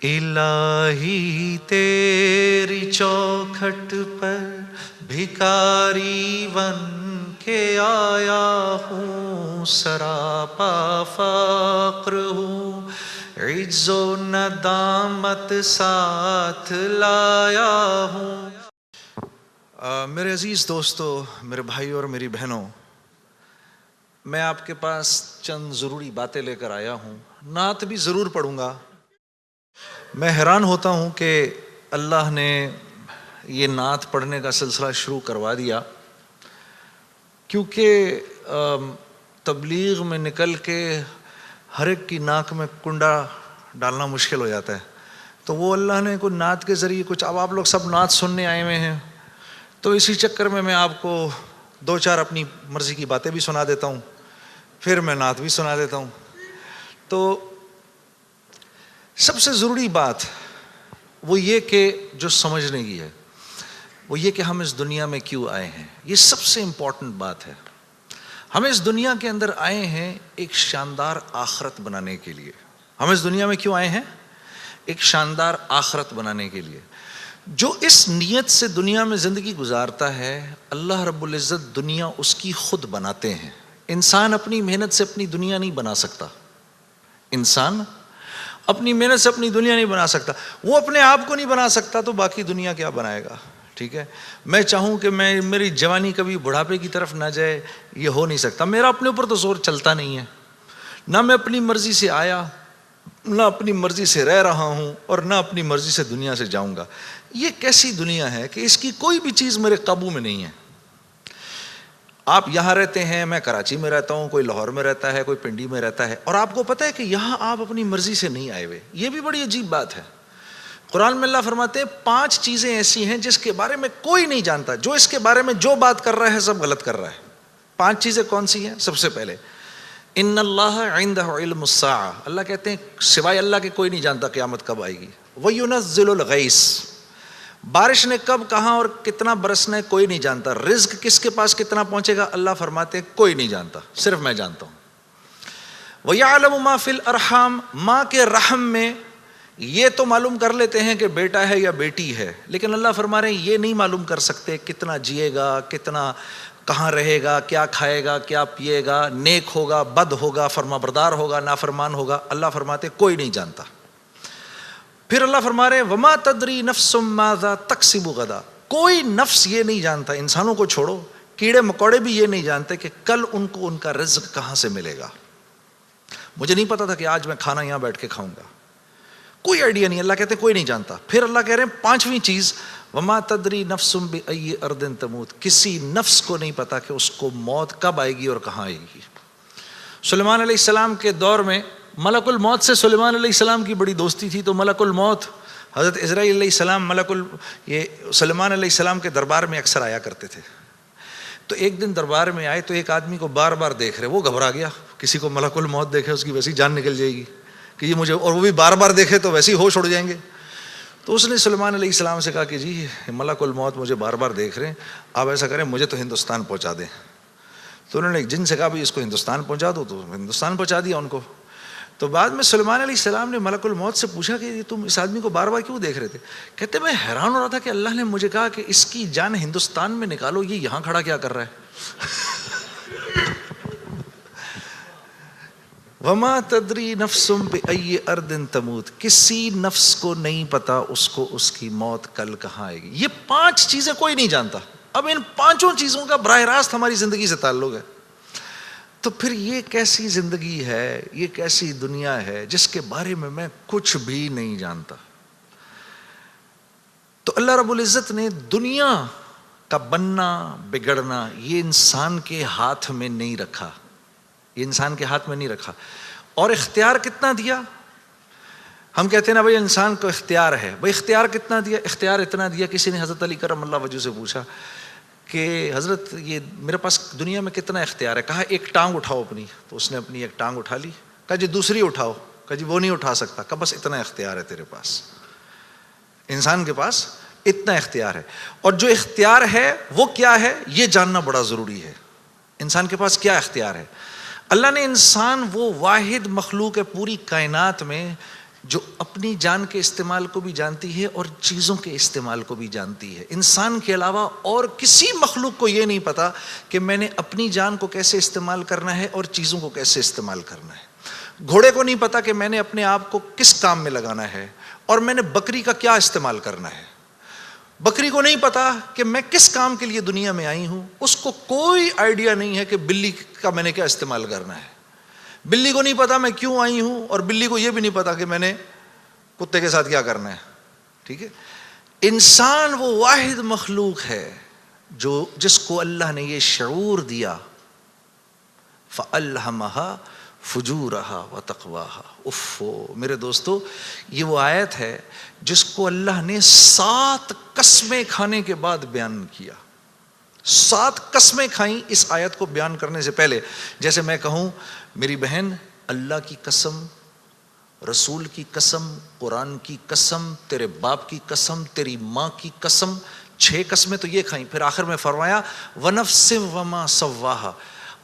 الہی تیری چوکھٹ پر بھکاری بن کے آیا ہوں، سراپا فقر ہوں، عجز و ندامت ساتھ لایا ہوں۔ میرے عزیز دوستو، میرے بھائیوں اور میری بہنوں، میں آپ کے پاس چند ضروری باتیں لے کر آیا ہوں۔ نعت بھی ضرور پڑھوں گا۔ میں حیران ہوتا ہوں کہ اللہ نے یہ نعت پڑھنے کا سلسلہ شروع کروا دیا، کیونکہ تبلیغ میں نکل کے ہر ایک کی ناک میں کنڈا ڈالنا مشکل ہو جاتا ہے، تو وہ اللہ نے کوئی نعت کے ذریعے کچھ، اب آپ لوگ سب نعت سننے آئے ہوئے ہیں، تو اسی چکر میں آپ کو دو چار اپنی مرضی کی باتیں بھی سنا دیتا ہوں، پھر میں نعت بھی سنا دیتا ہوں۔ تو سب سے ضروری بات وہ یہ کہ جو سمجھنے کی ہے، وہ یہ کہ ہم اس دنیا میں کیوں آئے ہیں۔ یہ سب سے امپورٹنٹ بات ہے۔ ہم اس دنیا کے اندر آئے ہیں ایک شاندار آخرت بنانے کے لیے۔ ہم اس دنیا میں کیوں آئے ہیں؟ ایک شاندار آخرت بنانے کے لیے۔ جو اس نیت سے دنیا میں زندگی گزارتا ہے، اللہ رب العزت دنیا اس کی خود بناتے ہیں۔ انسان اپنی محنت سے اپنی دنیا نہیں بنا سکتا۔ انسان اپنی محنت سے اپنی دنیا نہیں بنا سکتا۔ وہ اپنے آپ کو نہیں بنا سکتا تو باقی دنیا کیا بنائے گا؟ ٹھیک ہے، میں چاہوں کہ میری جوانی کبھی بڑھاپے کی طرف نہ جائے، یہ ہو نہیں سکتا۔ میرا اپنے اوپر تو زور چلتا نہیں ہے، نہ میں اپنی مرضی سے آیا، نہ اپنی مرضی سے رہ رہا ہوں، اور نہ اپنی مرضی سے دنیا سے جاؤں گا۔ یہ کیسی دنیا ہے کہ اس کی کوئی بھی چیز میرے قابو میں نہیں ہے۔ آپ یہاں رہتے ہیں، میں کراچی میں رہتا ہوں، کوئی لاہور میں رہتا ہے، کوئی پنڈی میں رہتا ہے، اور آپ کو پتہ ہے کہ یہاں آپ اپنی مرضی سے نہیں آئے ہوئے۔ یہ بھی بڑی عجیب بات ہے۔ قرآن میں اللہ فرماتے ہیں 5 چیزیں ایسی ہیں جس کے بارے میں کوئی نہیں جانتا، جو اس کے بارے میں جو بات کر رہا ہے سب غلط کر رہا ہے۔ 5 چیزیں کون سی ہیں؟ سب سے پہلے ان اللہ عنده علم الساعہ، اللہ کہتے ہیں سوائے اللہ کے کوئی نہیں جانتا قیامت کب آئے گی۔ وَيُنَزِّلُ الْغَيْثَ، بارش نے کب، کہاں اور کتنا برسنا ہے کوئی نہیں جانتا۔ رزق کس کے پاس کتنا پہنچے گا، اللہ فرماتے ہیں کوئی نہیں جانتا، صرف میں جانتا ہوں۔ وَيَعْلَمُ مَا فِي الْأَرْحَامِ، ماں کے رحم میں یہ تو معلوم کر لیتے ہیں کہ بیٹا ہے یا بیٹی ہے، لیکن اللہ فرما رہے ہیں یہ نہیں معلوم کر سکتے کتنا جیے گا، کتنا کہاں رہے گا، کیا کھائے گا، کیا پیے گا، نیک ہوگا، بد ہوگا، فرما بردار ہوگا، نافرمان ہوگا۔ اللہ فرماتے کوئی نہیں جانتا۔ پھر اللہ فرما رہے ہیں وما تدری نفس ماذا تکسب غدا، کوئی نفس یہ نہیں جانتا، انسانوں کو چھوڑو، کیڑے مکوڑے بھی یہ نہیں جانتے کہ کل ان کو ان کا رزق کہاں سے ملے گا۔ مجھے نہیں پتا تھا کہ آج میں کھانا یہاں بیٹھ کے کھاؤں گا، کوئی آئیڈیا نہیں۔ اللہ کہتے ہیں کوئی نہیں جانتا۔ پھر اللہ کہہ رہے ہیں 5ویں چیز وما تدری نفس بأی ارض تموت، کسی نفس کو نہیں پتا کہ اس کو موت کب آئے گی اور کہاں آئے گی۔ سلیمان علیہ السلام کے دور میں ملک الموت سے سلیمان علیہ السلام کی بڑی دوستی تھی، تو ملک الموت حضرت عزرائیل علیہ السلام یہ سلیمان علیہ السلام کے دربار میں اکثر آیا کرتے تھے۔ تو ایک دن دربار میں آئے تو ایک آدمی کو بار بار دیکھ رہے، وہ گھبرا گیا، کسی کو ملک الموت دیکھے اس کی ویسی جان نکل جائے گی کہ یہ مجھے، اور وہ بھی بار بار دیکھے تو ویسے ہی ہوش اڑ جائیں گے۔ تو اس نے سلیمان علیہ السلام سے کہا کہ جی ملک الموت مجھے بار بار دیکھ رہے ہیں، آپ ایسا کریں مجھے تو ہندوستان پہنچا دیں۔ تو انہوں نے ایک جن سے کہا بھی اس کو ہندوستان پہنچا دو، تو ہندوستان پہنچا دیا ان کو۔ تو بعد میں سلیمان علیہ السلام نے ملک الموت سے پوچھا کہ تم اس آدمی کو بار بار کیوں دیکھ رہے تھے؟ کہتے میں حیران ہو رہا تھا کہ اللہ نے مجھے کہا کہ اس کی جان ہندوستان میں نکالو، یہ یہاں کھڑا کیا کر رہا ہے؟ وما تدری نفس بأی ارض تموت، کسی نفس کو نہیں پتا اس کو اس کی موت کل کہاں آئے گی۔ یہ 5 چیزیں کوئی نہیں جانتا۔ اب ان 5 چیزوں کا براہ راست ہماری زندگی سے تعلق ہے۔ تو پھر یہ کیسی زندگی ہے، یہ کیسی دنیا ہے جس کے بارے میں کچھ بھی نہیں جانتا؟ تو اللہ رب العزت نے دنیا کا بننا بگڑنا یہ انسان کے ہاتھ میں نہیں رکھا، یہ انسان کے ہاتھ میں نہیں رکھا۔ اور اختیار کتنا دیا؟ ہم کہتے ہیں نا بھائی انسان کو اختیار ہے، بھائی اختیار کتنا دیا؟ اختیار اتنا دیا، کسی نے حضرت علی کرم اللہ وجہ سے پوچھا کہ حضرت یہ میرے پاس دنیا میں کتنا اختیار ہے؟ کہا ایک ٹانگ اٹھاؤ اپنی، تو اس نے اپنی ایک ٹانگ اٹھا لی۔ کہا جی دوسری اٹھاؤ، کہا جی وہ نہیں اٹھا سکتا۔ کہا بس اتنا اختیار ہے تیرے پاس، انسان کے پاس اتنا اختیار ہے۔ اور جو اختیار ہے وہ کیا ہے یہ جاننا بڑا ضروری ہے۔ انسان کے پاس کیا اختیار ہے؟ اللہ نے انسان وہ واحد مخلوق ہے پوری کائنات میں جو اپنی جان کے استعمال کو بھی جانتی ہے اور چیزوں کے استعمال کو بھی جانتی ہے. انسان کے علاوہ اور کسی مخلوق کو یہ نہیں پتا کہ میں نے اپنی جان کو کیسے استعمال کرنا ہے اور چیزوں کو کیسے استعمال کرنا ہے. گھوڑے کو نہیں پتا کہ میں نے اپنے آپ کو کس کام میں لگانا ہے اور میں نے بکری کا کیا استعمال کرنا ہے. بکری کو نہیں پتا کہ میں کس کام کے لیے دنیا میں آئی ہوں. اس کو کوئی آئیڈیا نہیں ہے کہ بلی کا میں نے کیا استعمال کرنا ہے. بلی کو نہیں پتا میں کیوں آئی ہوں اور بلی کو یہ بھی نہیں پتا کہ میں نے کتے کے ساتھ کیا کرنا ہے. ٹھیک ہے. انسان وہ واحد مخلوق ہے جس کو اللہ نے یہ شعور دیا فَأَلْهَمَهَا فُجُورَهَا وَتَقْوَاهَا. میرے دوستو یہ وہ آیت ہے جس کو اللہ نے 7 قسمیں کھانے کے بعد بیان کیا. 7 قسمیں کھائیں اس آیت کو بیان کرنے سے پہلے. جیسے میں کہوں میری بہن اللہ کی قسم، رسول کی قسم، قرآن کی قسم، تیرے باپ کی قسم، تیری ماں کی قسم، 6 قسمیں تو یہ کھائیں. پھر آخر میں فرمایا وَنَفْسٍ وَمَا سَوَّاهَا.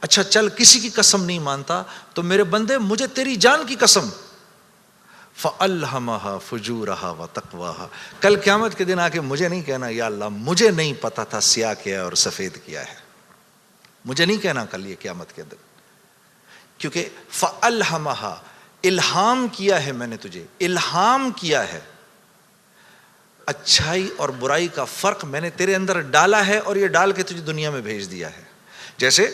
اچھا چل کسی کی قسم نہیں مانتا تو میرے بندے مجھے تیری جان کی قسم فَأَلْهَمَهَا فُجُورَهَا وَتَقْوَاهَا. کل قیامت کے دن آ کے مجھے نہیں کہنا یا اللہ مجھے نہیں پتا تھا سیاہ کیا ہے اور سفید کیا ہے. مجھے نہیں کہنا کل یہ قیامت کے دن، کیونکہ فَأَلْهَمَهَا الہام کیا ہے، میں نے تجھے الہام کیا ہے. اچھائی اور برائی کا فرق میں نے تیرے اندر ڈالا ہے اور یہ ڈال کے تجھے دنیا میں بھیج دیا ہے. جیسے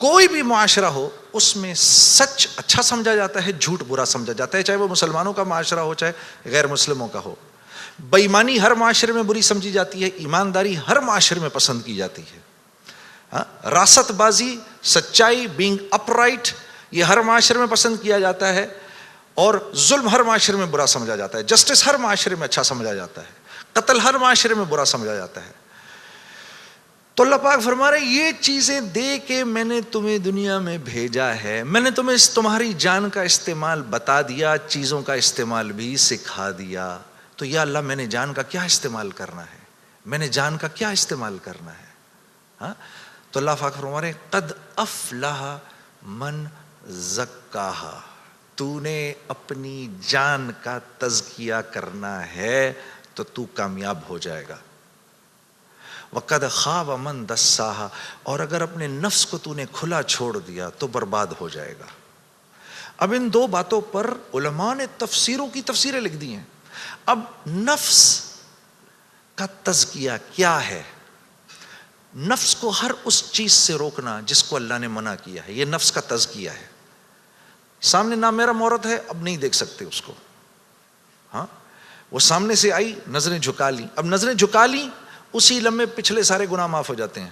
کوئی بھی معاشرہ ہو اس میں سچ اچھا سمجھا جاتا ہے، جھوٹ برا سمجھا جاتا ہے، چاہے وہ مسلمانوں کا معاشرہ ہو چاہے غیر مسلموں کا ہو. بےایمانی ہر معاشرے میں بری سمجھی جاتی ہے، ایمانداری ہر معاشرے میں پسند کی جاتی ہے. راست بازی، سچائی، بینگ اپ رائٹ، یہ ہر معاشرے میں پسند کیا جاتا ہے. اور ظلم ہر معاشرے میں برا سمجھا جاتا ہے. جسٹس ہر معاشرے میں اچھا سمجھا جاتا ہے. قتل ہر معاشرے میں برا سمجھا جاتا ہے. تو اللہ پاک فرما رہے یہ چیزیں دے کے میں نے تمہیں دنیا میں بھیجا ہے، میں نے تمہیں تمہاری جان کا استعمال بتا دیا، چیزوں کا استعمال بھی سکھا دیا. تو یا اللہ میں نے جان کا کیا استعمال کرنا ہے، میں نے جان کا کیا استعمال کرنا ہے. ہاں تو اللہ پاک فرما رہے قد افلح من زکاہا. تو نے اپنی جان کا تزکیہ کرنا ہے تو تو کامیاب ہو جائے گا. وَقَدْ خَابَ مَنْ دَسَّاهَا. اور اگر اپنے نفس کو تو نے کھلا چھوڑ دیا تو برباد ہو جائے گا. اب ان 2 باتوں پر علماء نے تفسیروں کی تفسیریں لکھ دی ہیں. اب نفس کا تزکیہ کیا ہے؟ نفس کو ہر اس چیز سے روکنا جس کو اللہ نے منع کیا ہے، یہ نفس کا تزکیہ ہے. سامنے نامحرم عورت ہے، اب نہیں دیکھ سکتے اس کو. ہاں وہ سامنے سے آئی، نظریں جھکا لی. اب نظریں جھکا لی، اسی لمحے پچھلے سارے گناہ معاف ہو جاتے ہیں.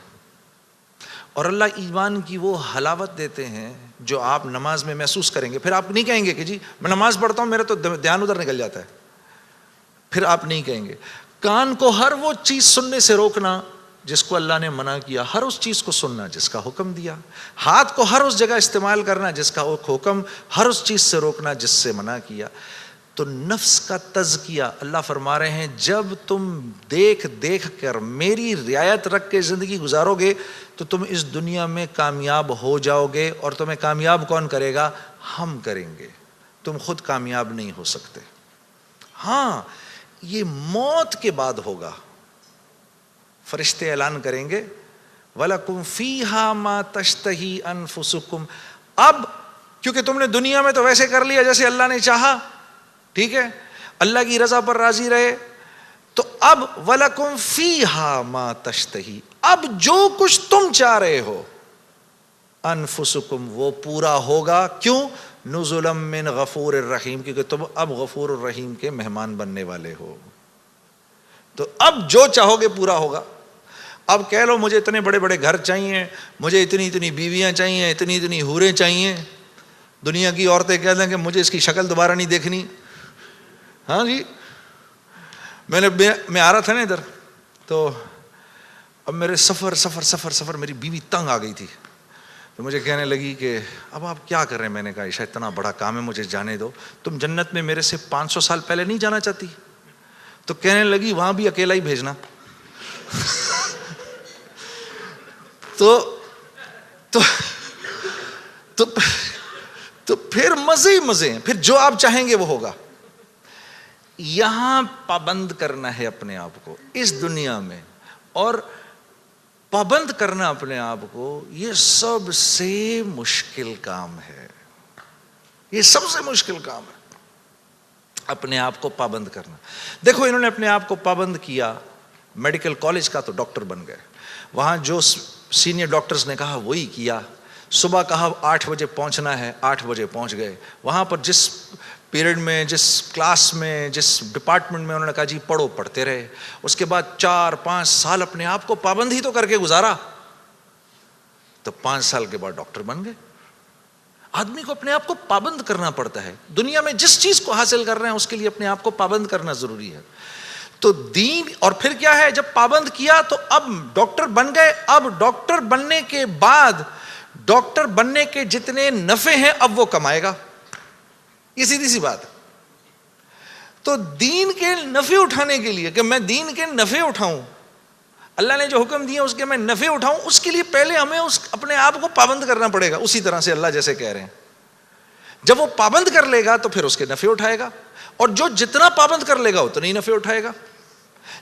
اور اللہ ایمان کی وہ حلاوت دیتے ہیں جو آپ نماز میں محسوس کریں گے. پھر آپ نہیں کہیں گے کہ جی میں نماز پڑھتا ہوں میرا تو دھیان ادھر نکل جاتا ہے. پھر آپ نہیں کہیں گے. کان کو ہر وہ چیز سننے سے روکنا جس کو اللہ نے منع کیا، ہر اس چیز کو سننا جس کا حکم دیا. ہاتھ کو ہر اس جگہ استعمال کرنا جس کا حکم، ہر اس چیز سے روکنا جس سے منع کیا. تو نفس کا تزکیہ اللہ فرما رہے ہیں جب تم دیکھ دیکھ کر میری رعایت رکھ کے زندگی گزارو گے تو تم اس دنیا میں کامیاب ہو جاؤ گے. اور تمہیں کامیاب کون کرے گا؟ ہم کریں گے. تم خود کامیاب نہیں ہو سکتے. ہاں یہ موت کے بعد ہوگا. فرشتے اعلان کریں گے وَلَكُمْ فِيهَا مَا تَشْتَهِي أَنفُسُكُمْ. اب کیونکہ تم نے دنیا میں تو ویسے کر لیا جیسے اللہ نے چاہا، ٹھیک ہے، اللہ کی رضا پر راضی رہے، تو اب وَلَكُمْ فِيهَا مَا تَشْتَهِي، اب جو کچھ تم چاہ رہے ہو انفسکم وہ پورا ہوگا. کیوں؟ نزلا من غفور الرحیم، کیونکہ تم اب غفور الرحیم کے مہمان بننے والے ہو. تو اب جو چاہو گے پورا ہوگا. اب کہہ لو مجھے اتنے بڑے بڑے گھر چاہیے، مجھے اتنی اتنی بیویاں چاہیے، اتنی اتنی حوریں چاہیے. دنیا کی عورتیں کہہ دیں کہ مجھے اس کی شکل دوبارہ نہیں دیکھنی. ہاں جی میں آ رہا تھا نا ادھر، تو اب میرے سفر میری بیوی تنگ آ گئی تھی. تو مجھے کہنے لگی کہ اب آپ کیا کر رہے ہیں؟ میں نے کہا عائشہ اتنا بڑا کام ہے، مجھے جانے دو. تم جنت میں میرے سے 500 سال پہلے نہیں جانا چاہتی؟ تو کہنے لگی وہاں بھی اکیلا ہی بھیجنا. تو پھر مزے ہی مزے ہیں. پھر جو آپ چاہیں گے وہ ہوگا. یہاں پابند کرنا ہے اپنے آپ کو اس دنیا میں، اور پابند کرنا اپنے آپ کو یہ سب سے مشکل کام ہے، یہ سب سے مشکل کام ہے، اپنے آپ کو پابند کرنا۔ دیکھو انہوں نے اپنے آپ کو پابند کیا، میڈیکل کالج کا تو ڈاکٹر بن گئے، وہاں جو سینئر ڈاکٹرز نے کہا وہی کیا، صبح کہا 8 بجے پہنچنا ہے 8 بجے پہنچ گئے، وہاں پر جس پیریڈ میں، جس کلاس میں، جس ڈپارٹمنٹ میں انہوں نے کہا جی پڑھو، پڑھتے رہے، اس کے بعد 4-5 سال اپنے آپ کو پابند ہی تو کر کے گزارا، تو 5 سال کے بعد ڈاکٹر بن گئے۔ آدمی کو اپنے آپ کو پابند کرنا پڑتا ہے، دنیا میں جس چیز کو حاصل کر رہے ہیں اس کے لیے اپنے آپ کو پابند کرنا ضروری ہے۔ تو دین، اور پھر کیا ہے، جب پابند کیا تو اب ڈاکٹر بن گئے، اب ڈاکٹر بننے کے بعد ڈاکٹر بننے کے جتنے نفع ہیں اب وہ کمائے گا، یہ سیدھی سی بات ہے۔ تو دین کے نفع اٹھانے کے لیے کہ میں دین کے نفع اٹھاؤں، اللہ نے جو حکم دیا اس کے میں نفع اٹھاؤں، اس کے لیے پہلے ہمیں اپنے آپ کو پابند کرنا پڑے گا۔ اسی طرح سے اللہ جیسے کہہ رہے ہیں جب وہ پابند کر لے گا تو پھر اس کے نفع اٹھائے گا، اور جو جتنا پابند کر لے گا اتنا ہی نفع اٹھائے گا۔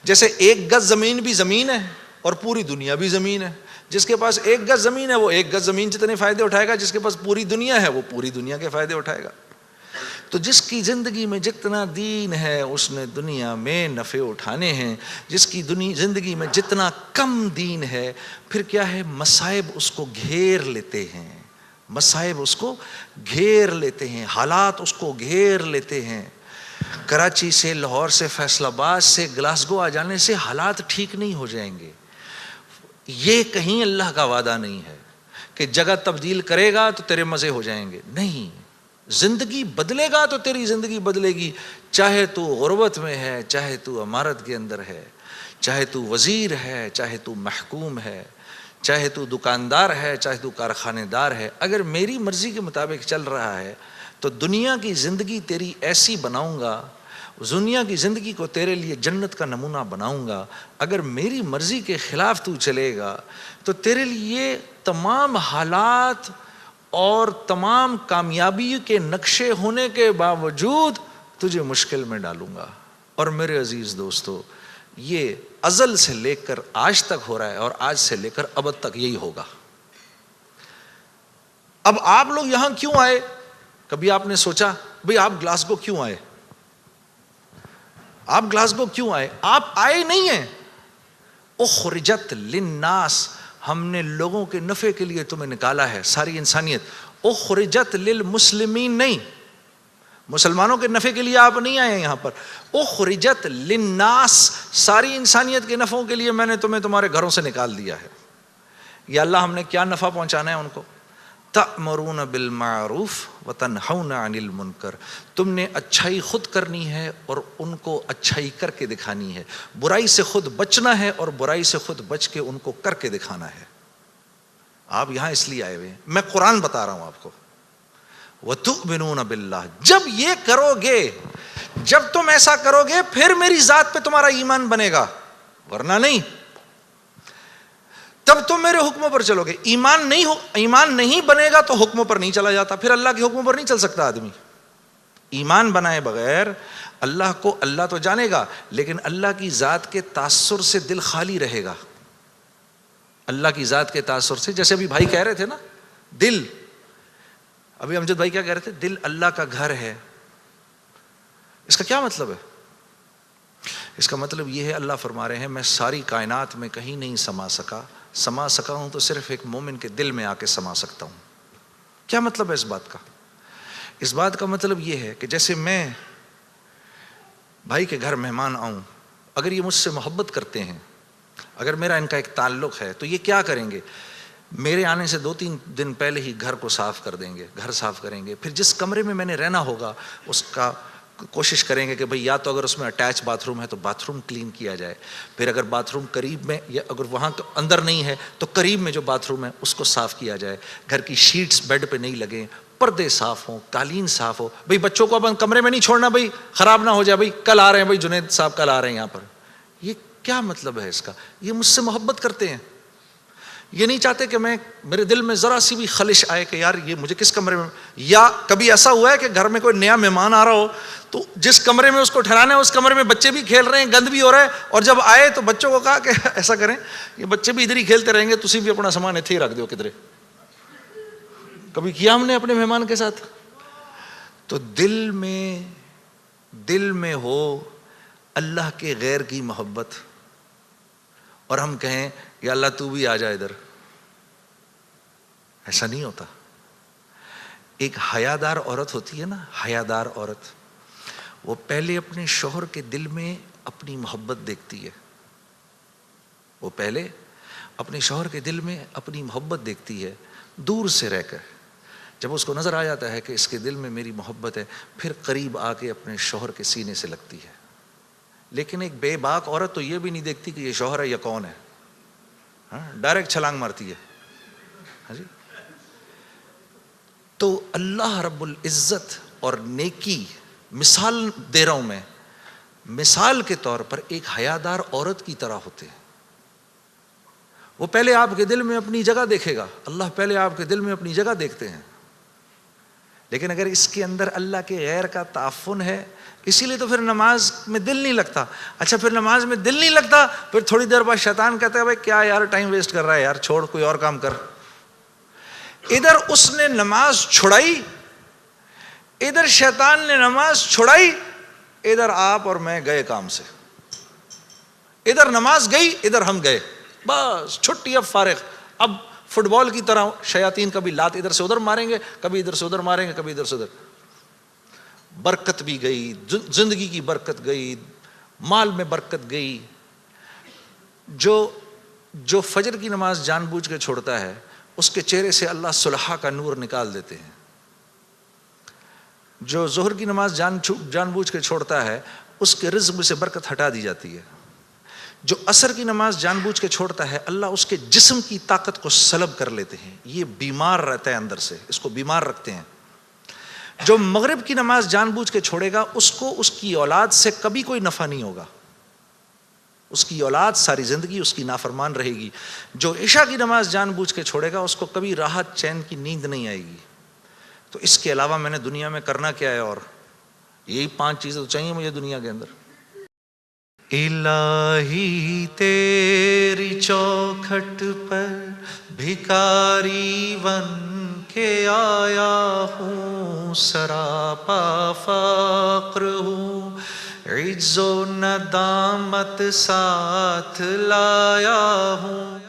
جیسے 1 گز زمین بھی زمین ہے اور پوری دنیا بھی زمین ہے، جس کے پاس 1 گز زمین ہے وہ 1 گز زمین جتنے فائدے اٹھائے گا، جس کے پاس پوری دنیا ہے وہ پوری دنیا کے فائدے اٹھائے گا۔ تو جس کی زندگی میں جتنا دین ہے اس نے دنیا میں نفع اٹھانے ہیں، جس کی زندگی میں جتنا کم دین ہے پھر کیا ہے، مصائب اس کو گھیر لیتے ہیں، مصائب اس کو گھیر لیتے ہیں، حالات اس کو گھیر لیتے ہیں۔ کراچی سے، لاہور سے، فیصل آباد سے گلاسگو آ جانے سے حالات ٹھیک نہیں ہو جائیں گے۔ یہ کہیں اللہ کا وعدہ نہیں ہے کہ جگہ تبدیل کرے گا تو تیرے مزے ہو جائیں گے، نہیں، زندگی بدلے گا تو تیری زندگی بدلے گی، چاہے تو غربت میں ہے، چاہے تو امارت کے اندر ہے، چاہے تو وزیر ہے، چاہے تو محکوم ہے، چاہے تو دکاندار ہے، چاہے تو کارخانے دار ہے، اگر میری مرضی کے مطابق چل رہا ہے تو دنیا کی زندگی تیری ایسی بناؤں گا، دنیا کی زندگی کو تیرے لیے جنت کا نمونہ بناؤں گا۔ اگر میری مرضی کے خلاف تو چلے گا تو تیرے لیے تمام حالات اور تمام کامیابی کے نقشے ہونے کے باوجود تجھے مشکل میں ڈالوں گا۔ اور میرے عزیز دوستو، یہ ازل سے لے کر آج تک ہو رہا ہے اور آج سے لے کر ابد تک یہی ہوگا۔ اب آپ لوگ یہاں کیوں آئے؟ کبھی آپ نے سوچا بھئی آپ گلاسگو کیوں آئے؟ آپ گلاسگو کیوں آئے؟ آپ آئے نہیں ہیں، اخرجت للناس، ہم نے لوگوں کے نفع کے لیے تمہیں نکالا ہے، ساری انسانیت۔ اخرجت للمسلمین نہیں، مسلمانوں کے نفع کے لیے آپ نہیں آئے ہیں یہاں پر، اخرجت للناس، ساری انسانیت کے نفعوں کے لیے میں نے تمہیں تمہارے گھروں سے نکال دیا ہے۔ یا اللہ ہم نے کیا نفع پہنچانا ہے ان کو؟ تأمرون بالمعروف وتنہون عن المنکر، تم نے اچھائی خود کرنی ہے اور ان کو اچھائی کر کے دکھانی ہے، برائی سے خود بچنا ہے اور برائی سے خود بچ کے ان کو کر کے دکھانا ہے۔ آپ یہاں اس لیے آئے ہوئے ہیں، میں قرآن بتا رہا ہوں آپ کو۔ وتؤمنون باللہ، جب یہ کرو گے، جب تم ایسا کرو گے پھر میری ذات پہ تمہارا ایمان بنے گا، ورنہ نہیں۔ تب تم میرے حکموں پر چلو گے۔ ایمان نہیں بنے گا تو حکموں پر نہیں چلا جاتا، پھر اللہ کے حکموں پر نہیں چل سکتا آدمی۔ ایمان بنائے بغیر اللہ کو، اللہ تو جانے گا لیکن اللہ کی ذات کے تاثر سے دل خالی رہے گا، اللہ کی ذات کے تاثر سے۔ جیسے ابھی بھائی کہہ رہے تھے نا، دل، ابھی امجد بھائی کیا کہہ رہے تھے، دل اللہ کا گھر ہے۔ اس کا کیا مطلب ہے؟ اس کا مطلب یہ ہے، اللہ فرما رہے ہیں میں ساری کائنات میں کہیں نہیں سما سکا ہوں تو صرف ایک مومن کے دل میں آ کے سما سکتا ہوں۔ کیا مطلب ہے اس بات کا؟ اس بات کا مطلب یہ ہے کہ جیسے میں بھائی کے گھر مہمان آؤں، اگر یہ مجھ سے محبت کرتے ہیں، اگر میرا ان کا ایک تعلق ہے تو یہ کیا کریں گے، میرے آنے سے 2-3 دن پہلے ہی گھر کو صاف کر دیں گے، گھر صاف کریں گے، پھر جس کمرے میں میں نے رہنا ہوگا اس کا کوشش کریں گے کہ بھئی یا تو اگر اس میں اٹیچ باتھ روم ہے تو باتھ روم کلین کیا جائے، پھر اگر باتھ روم قریب میں یا اگر وہاں اندر نہیں ہے تو قریب میں جو باتھ روم ہے اس کو صاف کیا جائے، گھر کی شیٹس بیڈ پہ نہیں لگیں، پردے صاف ہوں، قالین صاف ہو۔ بھئی بچوں کو اپن کمرے میں نہیں چھوڑنا، بھئی خراب نہ ہو جائے، بھئی کل آ رہے ہیں، بھئی جنید صاحب کل آ رہے ہیں یہاں پر۔ یہ کیا مطلب ہے اس کا؟ یہ مجھ سے محبت کرتے ہیں، یہ نہیں چاہتے کہ میرے دل میں ذرا سی بھی خلش آئے کہ یار یہ مجھے کس کمرے میں, یا کبھی ایسا ہوا ہے کہ گھر میں کوئی نیا مہمان آ رہا ہو تو جس کمرے میں اس کو ٹھہرانا ہے اس کمرے میں بچے بھی کھیل رہے ہیں, گند بھی ہو رہا ہے, اور جب آئے تو بچوں کو کہا کہ ایسا کریں یہ بچے بھی ادھر ہی کھیلتے رہیں گے, تسی بھی اپنا سامان اتنے ہی رکھ دو کدھر. کبھی کیا ہم نے اپنے مہمان کے ساتھ؟ تو دل میں ہو اللہ کے غیر کی محبت اور ہم کہیں یا اللہ تو بھی آ جا ادھر, ایسا نہیں ہوتا. ایک حیادار عورت ہوتی ہے نا, حیادار عورت, وہ پہلے اپنے شوہر کے دل میں اپنی محبت دیکھتی ہے. وہ پہلے اپنے شوہر کے دل میں اپنی محبت دیکھتی ہے دور سے رہ کر. جب اس کو نظر آ جاتا ہے کہ اس کے دل میں میری محبت ہے, پھر قریب آ کے اپنے شوہر کے سینے سے لگتی ہے. لیکن ایک بے باک عورت تو یہ بھی نہیں دیکھتی کہ یہ شوہر ہے یا کون ہے, ڈائریکٹ چھلانگ مارتی ہے. ہاں جی. تو اللہ رب العزت اور نیکی, مثال دے رہا ہوں میں, مثال کے طور پر ایک حیادار عورت کی طرح ہوتے ہیں. وہ پہلے آپ کے دل میں اپنی جگہ دیکھے گا, اللہ پہلے آپ کے دل میں اپنی جگہ دیکھتے ہیں. لیکن اگر اس کے اندر اللہ کے غیر کا تعفن ہے, اسی لیے تو پھر نماز میں دل نہیں لگتا. اچھا پھر نماز میں دل نہیں لگتا, پھر تھوڑی دیر بعد شیطان کہتا ہے بھائی کیا یار ٹائم ویسٹ کر رہا ہے یار, چھوڑ کوئی اور کام کر. ادھر اس نے نماز چھڑائی, ادھر شیطان نے نماز چھڑائی, ادھر آپ اور میں گئے کام سے. ادھر نماز گئی, ادھر ہم گئے, بس چھٹی, اب فارغ. اب فٹ بال کی طرح شیاطین کبھی لات ادھر سے ادھر ماریں گے, کبھی ادھر سے ادھر ماریں گے, کبھی ادھر سے ادھر. برکت بھی گئی, زندگی کی برکت گئی, مال میں برکت گئی. جو فجر کی نماز جان بوجھ کے چھوڑتا ہے اس کے چہرے سے اللہ صلحہ کا نور نکال دیتے ہیں. جو ظہر کی نماز جان بوجھ کے چھوڑتا ہے اس کے رزق میں سے برکت ہٹا دی جاتی ہے. جو عصر کی نماز جان بوجھ کے چھوڑتا ہے اللہ اس کے جسم کی طاقت کو سلب کر لیتے ہیں, یہ بیمار رہتا ہے اندر سے, اس کو بیمار رکھتے ہیں. جو مغرب کی نماز جان بوجھ کے چھوڑے گا اس کو اس کی اولاد سے کبھی کوئی نفع نہیں ہوگا, اس کی اولاد ساری زندگی اس کی نافرمان رہے گی. جو عشاء کی نماز جان بوجھ کے چھوڑے گا اس کو کبھی راحت چین کی نیند نہیں آئے گی. تو اس کے علاوہ میں نے دنیا میں کرنا کیا ہے, اور یہی 5 چیزیں تو چاہیے مجھے دنیا کے اندر. الہی تیری چوکھٹ پر بھکاری بن کے آیا ہوں, سراپا فقر ہوں, عجز و ندامت ساتھ لایا ہوں.